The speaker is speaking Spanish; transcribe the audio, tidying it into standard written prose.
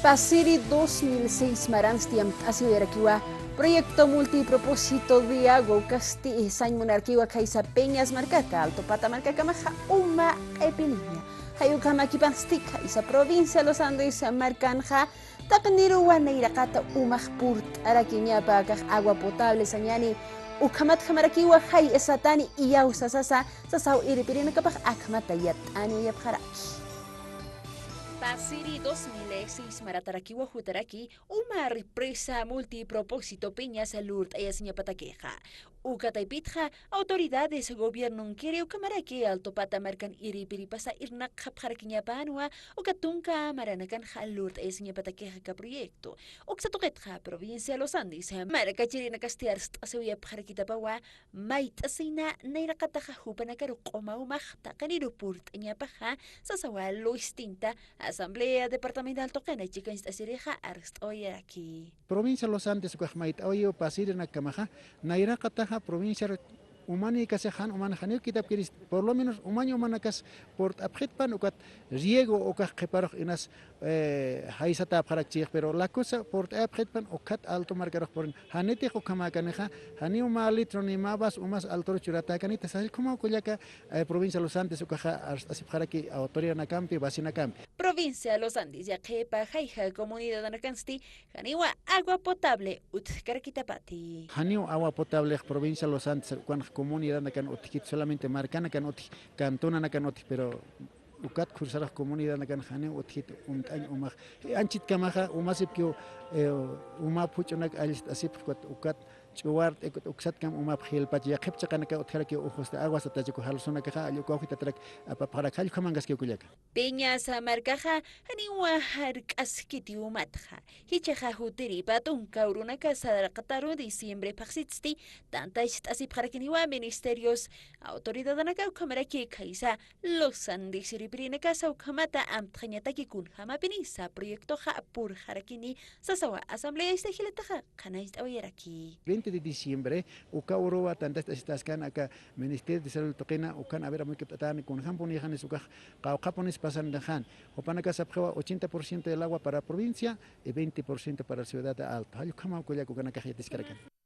Pasiri 2006 maranstiam asiwerakiwa proyecto multipropósito de agua casti san monarquiwa kaisa Peñas Marcata Alto Patamarca maja uma epilinia hayukama kipanstika isa provincia Los Andes marcanja takniru wanairakata umah purt arakiñapa kaj agua potable sanyani ukamat hamarakiwa hay esatani iyaw sasa sasaw iripirina kapaj akmatayat ani yapharaki. Pasiri 2006 maratarakiwa hutaraki uma represa multipropósito Peñas Lourdes ayasiña pataqueja. Ukataipitja autoridades gobierno quiere ukamaraki alto patamarcan iripiripasa irnak japjarakiñapanua ukatunka maranakan Lourdes ayasiña pataqueja ka proyecto. Uksatoquetja provincia Los Andes marakachirina castiarst asewia pjarakitapawa mait asina nairakataja hupanakaru qoma umajta kanirupurt ñapaja sasawa lo distinta Asamblea Departamental Toquen chica instasireja arst hoy aquí. Provincia Los Andes kuahmait oyo pasir na kamaja naira kataja provincia umani kasehan uman hanil kitab kiris por lo menos umani umanakas port abjetpan ukat riego okah keparoj inas haisata abharakchih pero la cosa port abjetpan okat alto margaroj por hanete okamacaneja hani umalitro ni mabas umas alto churata kanita sahil como kuyaka provincia Los Andes ukaja asipharaki autoridad na campi basina campi. Provincia Los Andes ya kepa jaija comunidad anacansti haniwa agua potable utkarkitapati. Haniu agua potable provincia Los Andes cuando comunidad nakan otikit solamente marcana kan otik cantona nakan otik pero ukat kursara comunidad nakan haniu otikit año umah anchit kamaja umasip kyo uma puchonak alist asip ukat chuart uksat kam uma phil pach ya khepcha kanaka otkara ke ojos de agua sata ko halsona kaja ayo ko hitatrek para khal khamangas ke kulyaka Peñas marcaja haniwa harkaskiti umatja hichaja hutiri patun kauruna casa de Qatar diciembre paxitsti tanta asip harakiniwa ministerios autoridad anaka kamera ke kaisa Los Andes riprina casa ukamata amtkhanyata ki kun hama pinisa proyecto ha pur harakini sasawa asamblea istajilataja kanais awiraki 20 de diciembre uka urowa tantas estas kan aka ministerio de salud toqena ukan avera muy kaptatan con jamponi janes uka qawqaponis pasan dejan opanaka sapjewa 80% del agua para provincia y 20% para ciudad alta. Hay como que ya con una caja de